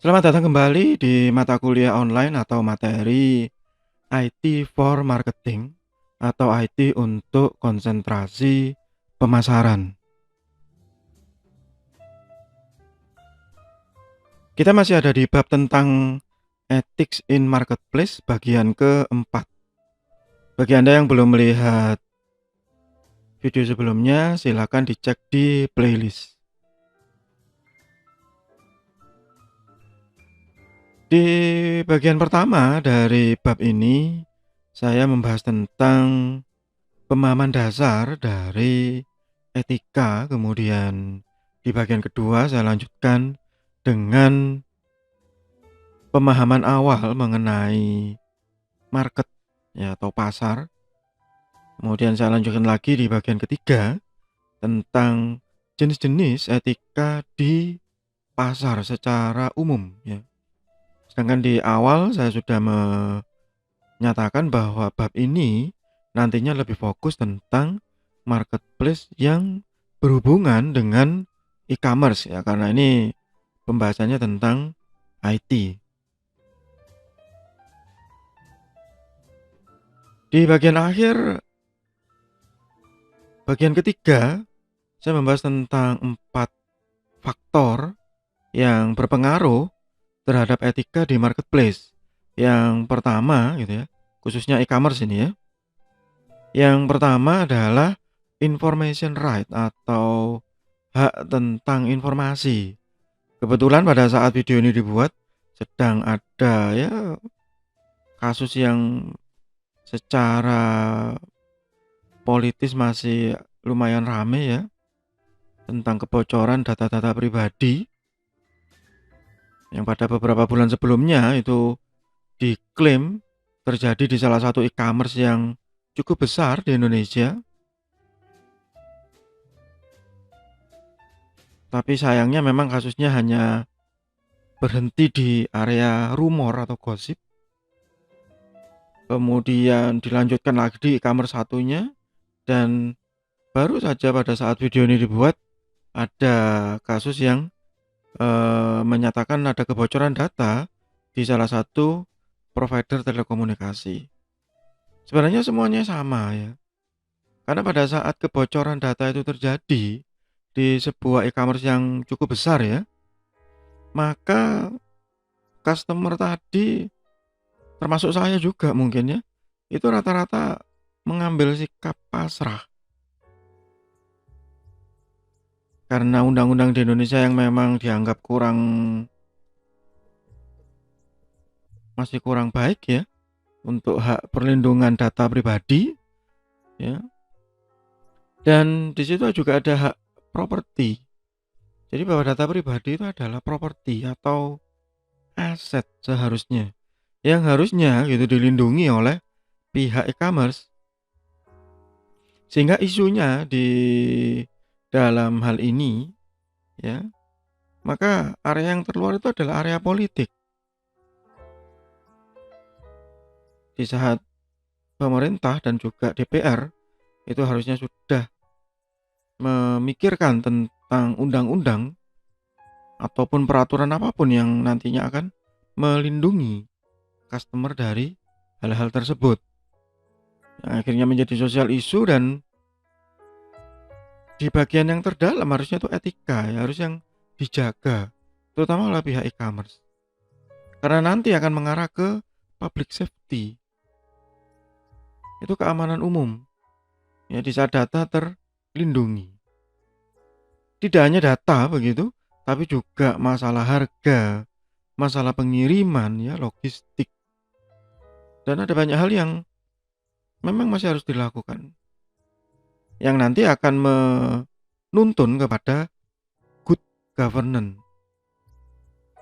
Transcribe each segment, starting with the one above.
Selamat datang kembali di mata kuliah online atau materi IT for Marketing atau IT untuk konsentrasi pemasaran. Kita masih ada di bab tentang Ethics in Marketplace bagian keempat. Bagi Anda yang belum melihat video sebelumnya, silakan dicek di playlist. Di bagian pertama dari bab ini, saya membahas tentang pemahaman dasar dari etika, kemudian di bagian kedua saya lanjutkan dengan pemahaman awal mengenai market ya atau pasar. Kemudian saya lanjutkan lagi di bagian ketiga tentang jenis-jenis etika di pasar secara umum ya. Sedangkan di awal saya sudah menyatakan bahwa bab ini nantinya lebih fokus tentang marketplace yang berhubungan dengan e-commerce ya, karena ini pembahasannya tentang IT. Di bagian akhir, bagian ketiga, saya membahas tentang 4 faktor yang berpengaruh terhadap etika di marketplace. Yang pertama gitu ya, khususnya e-commerce ini ya. Yang pertama adalah information right atau hak tentang informasi. Kebetulan pada saat video ini dibuat sedang ada ya kasus yang secara politis masih lumayan rame ya, tentang kebocoran data-data pribadi yang pada beberapa bulan sebelumnya itu diklaim terjadi di salah satu e-commerce yang cukup besar di Indonesia. Tapi sayangnya memang kasusnya hanya berhenti di area rumor atau gosip. Kemudian dilanjutkan lagi di e-commerce satunya, dan baru saja pada saat video ini dibuat ada kasus yang menyatakan ada kebocoran data di salah satu provider telekomunikasi. Sebenarnya semuanya sama ya. Karena pada saat kebocoran data itu terjadi di sebuah e-commerce yang cukup besar ya, maka customer tadi, termasuk saya juga mungkin ya, itu rata-rata mengambil sikap pasrah. Karena undang-undang di Indonesia yang memang dianggap masih kurang baik ya untuk hak perlindungan data pribadi ya. Dan di situ juga ada hak properti. Jadi bahwa data pribadi itu adalah properti atau aset seharusnya, yang harusnya gitu dilindungi oleh pihak e-commerce. Sehingga isunya di dalam hal ini ya, maka area yang terluar itu adalah area politik. Di saat pemerintah dan juga DPR itu harusnya sudah memikirkan tentang undang-undang ataupun peraturan apapun yang nantinya akan melindungi customer dari hal-hal tersebut. Yang akhirnya menjadi sosial isu, dan di bagian yang terdalam harusnya itu etika ya, harus yang dijaga terutama oleh pihak e-commerce. Karena nanti akan mengarah ke public safety. Itu keamanan umum. Ya, di saat data terlindungi. Tidak hanya data begitu, tapi juga masalah harga, masalah pengiriman ya, logistik. Dan ada banyak hal yang memang masih harus dilakukan. Yang nanti akan menuntun kepada good governance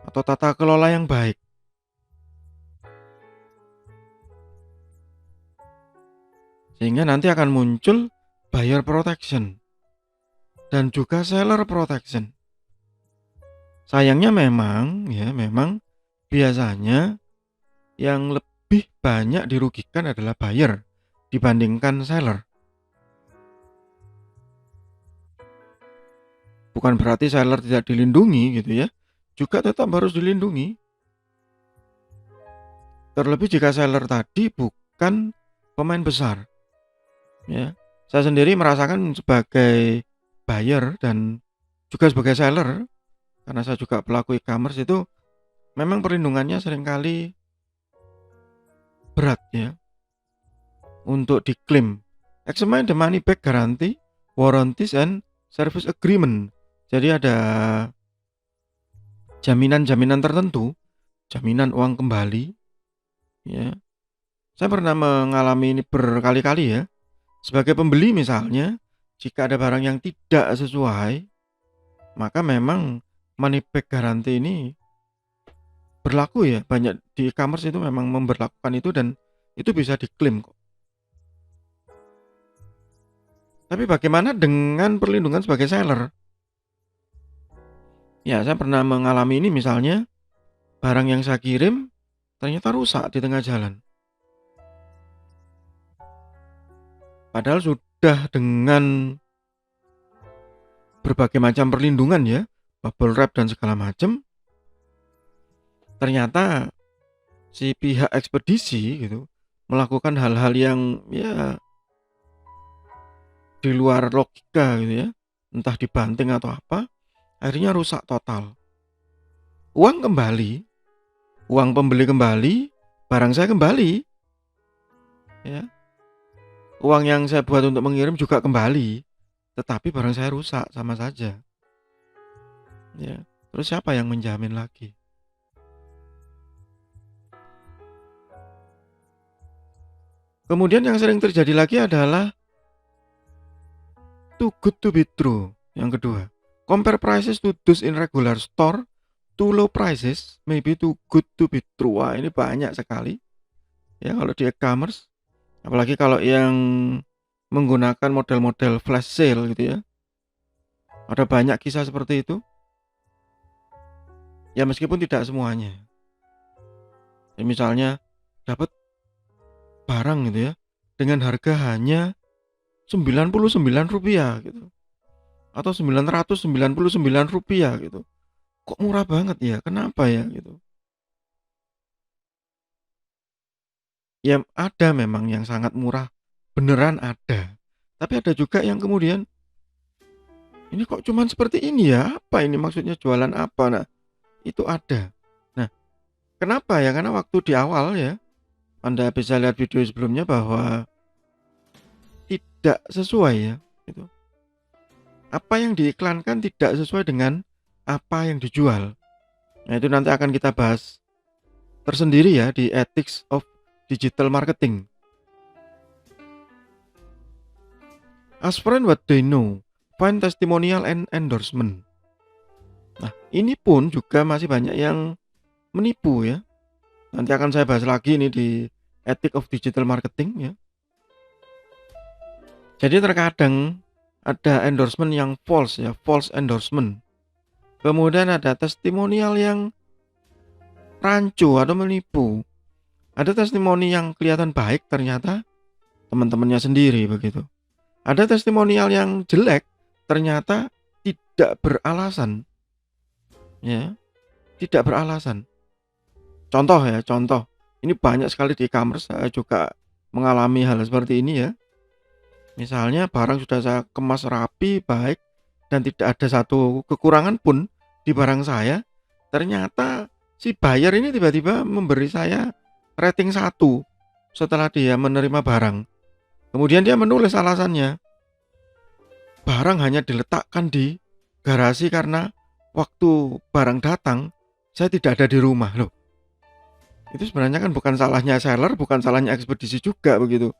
atau tata kelola yang baik. Sehingga nanti akan muncul buyer protection dan juga seller protection. Sayangnya memang biasanya yang lebih banyak dirugikan adalah buyer dibandingkan seller. Bukan berarti seller tidak dilindungi gitu ya. juga tetap harus dilindungi. Terlebih jika seller tadi bukan pemain besar, ya. Saya sendiri merasakan sebagai buyer dan juga sebagai seller, karena saya juga pelaku e-commerce, itu memang perlindungannya seringkali berat ya untuk diklaim. Examine the money back guarantee, warranties and service agreement. Jadi ada jaminan-jaminan tertentu, jaminan uang kembali ya. Saya pernah mengalami ini berkali-kali ya. Sebagai pembeli misalnya, jika ada barang yang tidak sesuai, maka memang money back guarantee ini berlaku ya. Banyak di e-commerce itu memang memberlakukan itu dan itu bisa diklaim kok. Tapi bagaimana dengan perlindungan sebagai seller? Ya, saya pernah mengalami ini misalnya barang yang saya kirim ternyata rusak di tengah jalan. Padahal sudah dengan berbagai macam perlindungan ya, bubble wrap dan segala macam. Ternyata si pihak ekspedisi gitu melakukan hal-hal yang ya di luar logika gitu ya. Entah dibanting atau apa, akhirnya rusak total. Uang kembali, uang pembeli kembali, barang saya kembali. Ya. Uang yang saya buat untuk mengirim juga kembali, tetapi barang saya rusak sama saja. Ya. Terus siapa yang menjamin lagi? Kemudian yang sering terjadi lagi adalah too good to be true. Yang kedua, compare prices to those in regular store. Too low prices maybe too good to be true. Wah, ini banyak sekali ya kalau di e-commerce. Apalagi kalau yang menggunakan model-model flash sale gitu ya. Ada banyak kisah seperti itu. Ya meskipun tidak semuanya. Ya, misalnya dapat barang gitu ya dengan harga hanya Rp99 gitu. Atau Rp999 gitu. Kok murah banget ya? Kenapa ya gitu? Ya ada memang yang sangat murah, beneran ada. Tapi ada juga yang kemudian ini kok cuman seperti ini ya? Apa ini maksudnya jualan apa? Nah, itu ada. Nah, kenapa ya? Karena waktu di awal ya, Anda bisa lihat video sebelumnya bahwa tidak sesuai ya, gitu. Apa yang diiklankan tidak sesuai dengan apa yang dijual. Nah, itu nanti akan kita bahas tersendiri ya di Ethics of Digital Marketing. Ask friends what they know, find testimonial and endorsement. Nah, ini pun juga masih banyak yang menipu ya. Nanti akan saya bahas lagi ini di Ethics of Digital Marketing ya. Jadi terkadang ada endorsement yang false ya, false endorsement. Kemudian ada testimonial yang rancu atau menipu. Ada testimoni yang kelihatan baik ternyata teman-temannya sendiri begitu. Ada testimonial yang jelek ternyata tidak beralasan. Ya, tidak beralasan. Contoh ya, contoh. Ini banyak sekali di e-commerce, saya juga mengalami hal seperti ini ya. Misalnya barang sudah saya kemas rapi, baik, dan tidak ada satu kekurangan pun di barang saya. Ternyata si buyer ini tiba-tiba memberi saya rating 1 setelah dia menerima barang. Kemudian dia menulis alasannya. Barang hanya diletakkan di garasi karena waktu barang datang, saya tidak ada di rumah. Loh, itu sebenarnya kan bukan salahnya seller, bukan salahnya ekspedisi juga begitu.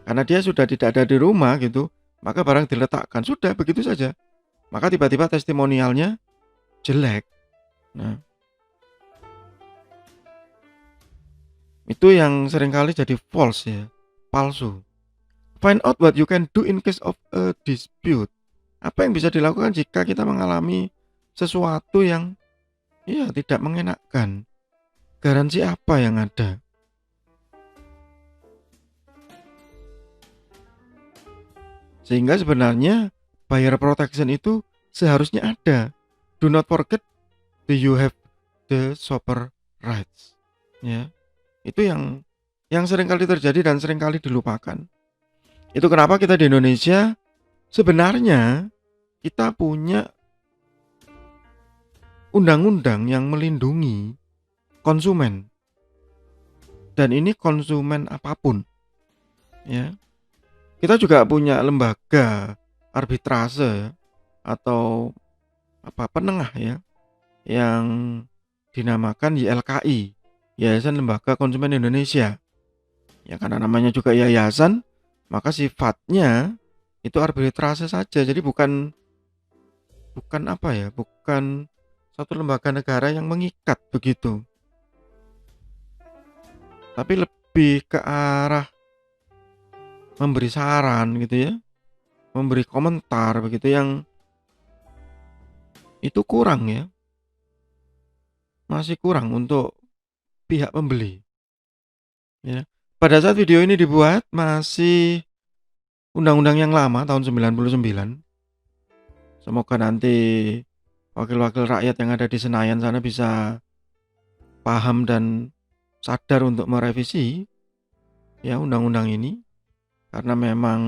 Karena dia sudah tidak ada di rumah gitu, maka barang diletakkan, sudah begitu saja. Maka tiba-tiba testimonialnya jelek. Nah, itu yang seringkali jadi false ya, palsu. Find out what you can do in case of a dispute. Apa yang bisa dilakukan jika kita mengalami sesuatu yang ya tidak mengenakkan? Garansi apa yang ada? Sehingga sebenarnya buyer protection itu seharusnya ada. Do not forget Do you have the shopper rights? Ya, itu yang seringkali terjadi dan seringkali dilupakan. Itu kenapa kita di Indonesia sebenarnya kita punya undang-undang yang melindungi konsumen. Dan ini konsumen apapun. Ya. Kita juga punya lembaga arbitrase atau penengah ya, yang dinamakan YLKI, Yayasan Lembaga Konsumen Indonesia. Ya karena namanya juga yayasan, maka sifatnya itu arbitrase saja. Jadi bukan satu lembaga negara yang mengikat begitu. Tapi lebih ke arah memberi saran gitu ya, memberi komentar begitu, yang itu kurang ya, masih kurang untuk pihak pembeli ya. Pada saat video ini dibuat masih undang-undang yang lama tahun 99. Semoga nanti wakil-wakil rakyat yang ada di Senayan sana bisa paham dan sadar untuk merevisi ya undang-undang ini, karena memang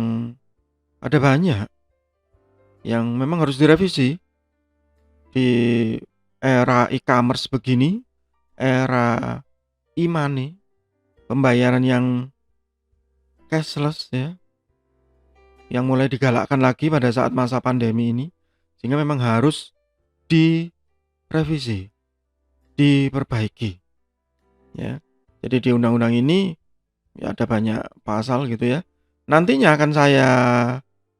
ada banyak yang memang harus direvisi di era e-commerce begini, era e-money, pembayaran yang cashless ya, yang mulai digalakkan lagi pada saat masa pandemi ini, sehingga memang harus direvisi, diperbaiki ya. Jadi di undang-undang ini ya ada banyak pasal gitu ya. Nantinya akan saya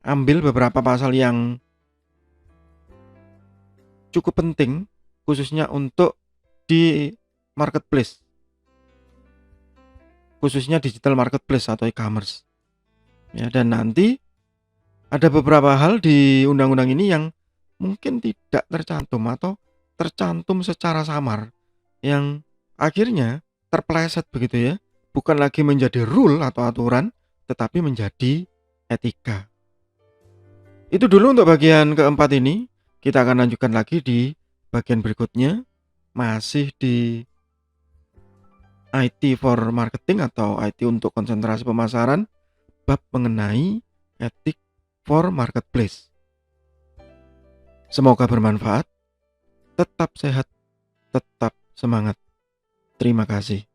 ambil beberapa pasal yang cukup penting khususnya untuk di marketplace, khususnya digital marketplace atau e-commerce ya. Dan nanti ada beberapa hal di undang-undang ini yang mungkin tidak tercantum atau tercantum secara samar, yang akhirnya terpeleset begitu ya, bukan lagi menjadi rule atau aturan, tetapi menjadi etika. Itu dulu untuk bagian keempat ini. Kita akan lanjutkan lagi di bagian berikutnya, masih di IT for marketing atau IT untuk konsentrasi pemasaran, bab mengenai etik for marketplace. Semoga bermanfaat. Tetap sehat, tetap semangat. Terima kasih.